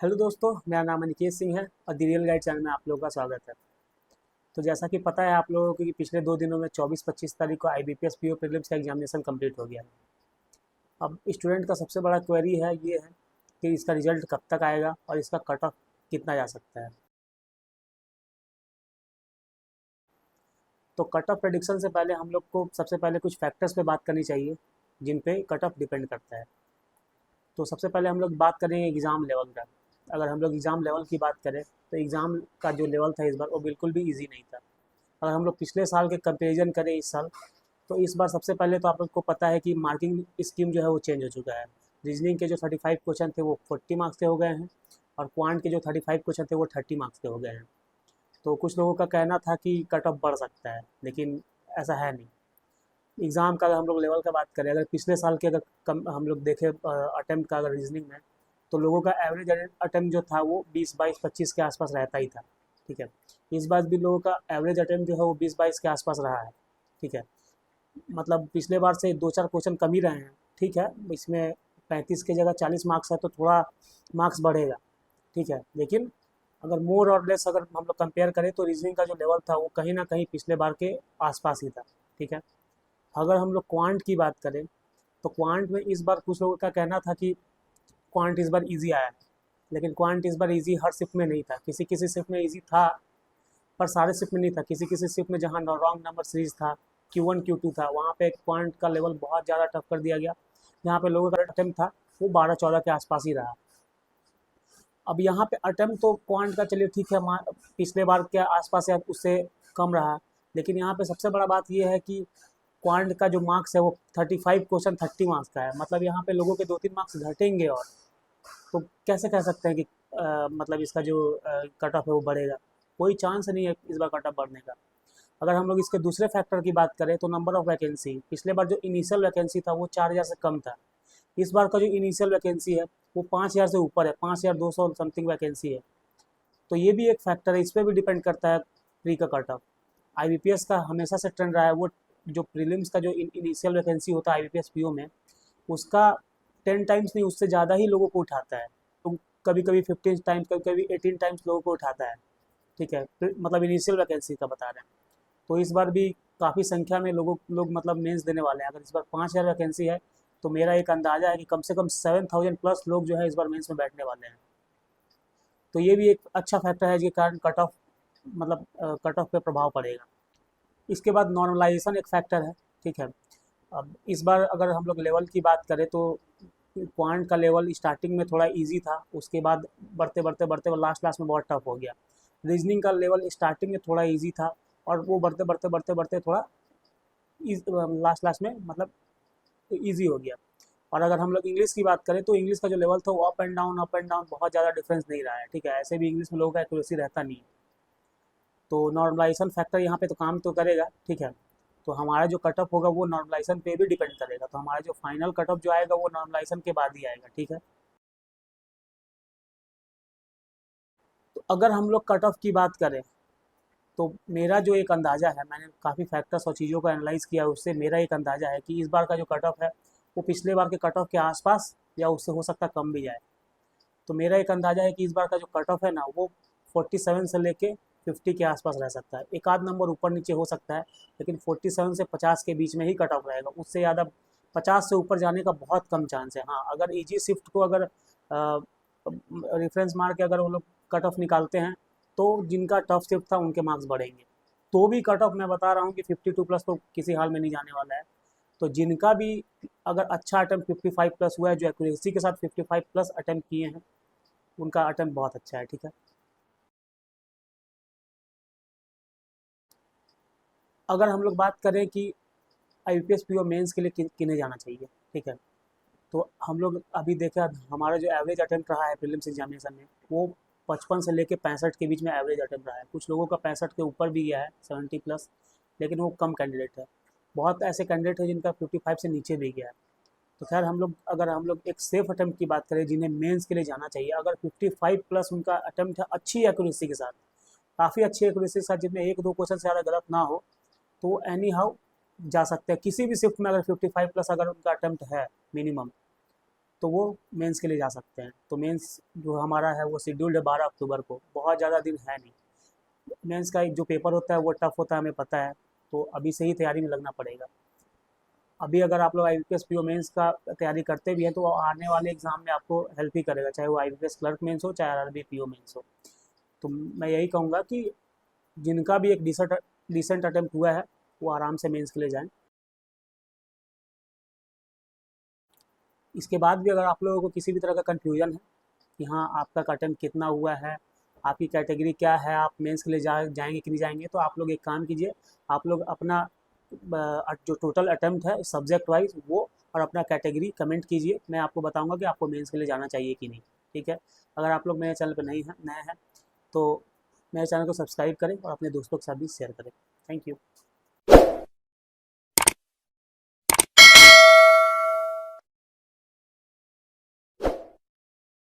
Hello दोस्तों, मेरा नाम अनिकेत सिंह है और द रियल गाइड चैनल में आप लोगों का स्वागत है। तो जैसा कि पता है आप लोगों को कि पिछले 2 दिनों में 24-25 तारीख को IBPS PO प्रीलिम्स का एग्जामिनेशन कंप्लीट हो गया है। अब स्टूडेंट का सबसे बड़ा क्वेरी है ये है कि इसका रिजल्ट कब तक आएगा और इसका कट ऑफ कितना जा सकता है। तो कट ऑफ प्रेडिक्शन से पहले हम लोग को सबसे पहले कुछ फैक्टर्स पे बात करनी चाहिए जिन पे कट ऑफ डिपेंड करता है। तो सबसे पहले हम लोग बात करेंगे एग्ज़ाम लेवल का। अगर हम लोग एग्ज़ाम लेवल की बात करें तो एग्ज़ाम का जो लेवल था इस बार वो बिल्कुल भी ईजी नहीं था। अगर हम लोग पिछले साल के कंपेरिजन करें इस साल, तो इस बार सबसे पहले तो आप लोग को पता है कि मार्किंग स्कीम जो है वो चेंज हो चुका है। रीजनिंग के जो 35 क्वेश्चन थे वो 40 मार्क्स के हो गए हैं और क्वांट के जो 35 क्वेश्चन थे वो 30 मार्क्स के हो गए हैं। तो कुछ लोगों का कहना था कि कट ऑफ बढ़ सकता है, लेकिन ऐसा है नहीं। एग्ज़ाम का अगर हम लोग लेवल का बात करें, अगर पिछले साल के अगर कम हम लोग देखें अटेम्प्ट का अगर रीजनिंग में, तो लोगों का एवरेज अटेम्प्ट जो था वो 20-22-25 के आसपास रहता ही था। ठीक है, इस बार भी लोगों का एवरेज अटेम्प्ट जो है वो 20-22 के आसपास रहा है। ठीक है, मतलब पिछले बार से 2-4 क्वेश्चन कम ही रहे हैं। ठीक है, इसमें 35 की जगह 40 मार्क्स है तो थोड़ा मार्क्स बढ़ेगा। ठीक है, लेकिन अगर मोर और लेस अगर हम लोग कंपेयर करें तो रीजनिंग का जो लेवल था वो कहीं ना कहीं पिछले बार के आसपास ही था। ठीक है, अगर हम लोग क्वांट की बात करें तो क्वांट में इस बार कुछ लोगों का कहना था कि क्वांट इस बार इजी आया है, लेकिन क्वांट इस बार इजी हर शिफ्ट में नहीं था। किसी किसी शिफ्ट में इजी था पर सारे शिफ्ट में नहीं था। किसी किसी शिफ्ट में जहाँ रॉन्ग नंबर सीरीज था, Q1 Q2 था, वहाँ पे क्वांट का लेवल बहुत ज़्यादा टफ कर दिया गया। जहाँ पे लोगों का अटेम्प्ट था वो 12-14 के आसपास ही रहा। अब यहाँ पे अटेम्प्ट तो क्वांट का चलिए ठीक है, पिछले बार के आसपास या उससे कम रहा, लेकिन यहाँ पे सबसे बड़ा बात ये है कि क्वांट का जो मार्क्स है वो 35 क्वेश्चन 30 मार्क्स का है। मतलब यहाँ पे लोगों के 2-3 मार्क्स घटेंगे और तो कैसे कह सकते हैं कि मतलब इसका जो कट ऑफ है वो बढ़ेगा। कोई चांस नहीं है इस बार कट ऑफ बढ़ने का। अगर हम लोग इसके दूसरे फैक्टर की बात करें तो नंबर ऑफ वैकेंसी, पिछले बार जो इनिशियल वैकेंसी था वो 4000 से कम था। इस बार का जो इनिशियल वैकेंसी है वो 5000 से ऊपर है, 5200 समथिंग वैकेंसी है। तो ये भी एक फैक्टर है, इस पर भी डिपेंड करता है प्री का कट ऑफ। IBPS का हमेशा से ट्रेंड रहा है वो जो प्रीलिम्स का जो इनिशियल वैकेंसी होता है IBPS PO में, उसका 10 टाइम्स नहीं उससे ज़्यादा ही लोगों को उठाता है। तो कभी कभी 15 टाइम्स, कभी कभी 18 टाइम्स लोगों को उठाता है। ठीक है, मतलब इनिशियल वैकेंसी का बता रहे हैं। तो इस बार भी काफ़ी संख्या में लोग मतलब मेंस देने वाले हैं। अगर इस बार 5000 वैकेंसी है तो मेरा एक अंदाज़ा है कि कम से कम 7000 प्लस लोग जो है इस बार मेंस में बैठने वाले हैं। तो ये भी एक अच्छा फैक्टर है जिसके कारण कट ऑफ मतलब कट ऑफ पे प्रभाव पड़ेगा। इसके बाद नॉर्मलाइजेशन एक फैक्टर है। ठीक है, अब इस बार अगर हम लोग लेवल की बात करें तो क्वांट का लेवल स्टार्टिंग में थोड़ा इजी था, उसके बाद बढ़ते बढ़ते बढ़ते लास्ट लास्ट में बहुत टफ हो गया। रीजनिंग का लेवल स्टार्टिंग में थोड़ा इजी था और वो बढ़ते बढ़ते बढ़ते बढ़ते थोड़ा लास्ट लास्ट में मतलब इजी हो गया। और अगर हम लोग इंग्लिश की बात करें तो इंग्लिश का जो लेवल था वो अप एंड डाउन बहुत ज़्यादा डिफरेंस नहीं रहा है। ठीक है, ऐसे भी इंग्लिश में लोगों का एक्यूरेसी रहता नहीं है। तो नॉर्मलाइजेशन फैक्टर यहाँ पे तो काम तो करेगा। ठीक है, तो हमारा जो कट ऑफ होगा वो नॉर्मलाइजेशन पे भी डिपेंड करेगा। तो हमारा जो फाइनल कट ऑफ जो आएगा वो नॉर्मलाइजेशन के बाद ही आएगा। ठीक है, तो अगर हम लोग कट ऑफ की बात करें तो मेरा जो एक अंदाज़ा है, मैंने काफ़ी फैक्टर्स और चीज़ों को एनालाइज़ किया, उससे मेरा एक अंदाज़ा है कि इस बार का जो कट ऑफ है वो पिछले बार के कट ऑफ के आसपास या उससे हो सकता कम भी जाए। तो मेरा एक अंदाज़ा है कि इस बार का जो कट ऑफ है ना वो 47 से लेके 50 के आसपास रह सकता है। एक आध नंबर ऊपर नीचे हो सकता है, लेकिन 47 से 50 के बीच में ही कट ऑफ रहेगा। उससे ज़्यादा 50 से ऊपर जाने का बहुत कम चांस है। हाँ, अगर ईजी शिफ्ट को अगर रेफरेंस मार के अगर वो लोग कट ऑफ निकालते हैं तो जिनका टफ शिफ्ट था उनके मार्क्स बढ़ेंगे। तो भी कट ऑफ मैं बता रहा हूँ कि 52 प्लस तो किसी हाल में नहीं जाने वाला है। तो जिनका भी अगर अच्छा अटेम्प्ट 55 प्लस हुआ है, जो एक्यूरेसी के साथ 55 प्लस अटेम्प्ट किए हैं, उनका अटेम्प्ट बहुत अच्छा है। ठीक है, अगर हम लोग बात करें कि IBPS PO मेंस के लिए किन्हें जाना चाहिए। ठीक है, तो हम लोग अभी देखें हमारा जो एवरेज अटेम्प्ट रहा है प्रीलिम्स एग्जामिनेशन में वो 55 से लेके 65 के बीच में एवरेज अटेम्प्ट रहा है। कुछ लोगों का 65 के ऊपर भी गया है, 70 प्लस, लेकिन वो कम कैंडिडेट है। बहुत ऐसे कैंडिडेट हैं जिनका 55 से नीचे भी गया है। तो खैर हम लोग अगर हम लोग एक सेफ अटेम्प्ट की बात करें जिन्हें मेंस के लिए जाना चाहिए, अगर 55 प्लस उनका अटेम्प्ट है अच्छी एक्यूरेसी के साथ, काफ़ी अच्छी एक्यूरेसी के साथ, जिनमें एक दो क्वेश्चन से ज़्यादा गलत ना हो, तो वो एनी हाउ जा सकते हैं किसी भी शिफ्ट में। अगर 55 प्लस अगर उनका अटेम्प्ट है मिनिमम, तो वो मेंस के लिए जा सकते हैं। तो मेंस जो हमारा है वो शेड्यूल्ड है 12 अक्टूबर को, बहुत ज़्यादा दिन है नहीं। मेंस का एक जो पेपर होता है वो टफ होता है, हमें पता है, तो अभी से ही तैयारी में लगना पड़ेगा। अभी अगर आप लोग IBPS PO मेंस का तैयारी करते भी हैं तो वो आने वाले एग्ज़ाम में आपको हेल्प ही करेगा, चाहे वो IBPS क्लर्क मेंस हो, चाहे RRB PO मेंस हो। तो मैं यही कहूँगा कि जिनका भी एक डिसेंट अटेम्प्ट हुआ है वो आराम से मेंस के लिए जाएं। इसके बाद भी अगर आप लोगों को किसी भी तरह का कन्फ्यूजन है कि हाँ आपका अटेम्प्ट कितना हुआ है, आपकी कैटेगरी क्या है, आप मेंस के लिए जाएंगे कि नहीं जाएंगे, तो आप लोग एक काम कीजिए, आप लोग अपना जो टोटल अटेम्प्ट है सब्जेक्ट वाइज वो और अपना कैटेगरी कमेंट कीजिए। मैं आपको बताऊंगा कि आपको मेंस के लिए जाना चाहिए कि नहीं। ठीक है। अगर आप लोग मेरे चैनल पर नहीं हैं, नए हैं, तो मेरे चैनल को सब्सक्राइब करें और अपने दोस्तों के साथ भी शेयर करें। Thank you.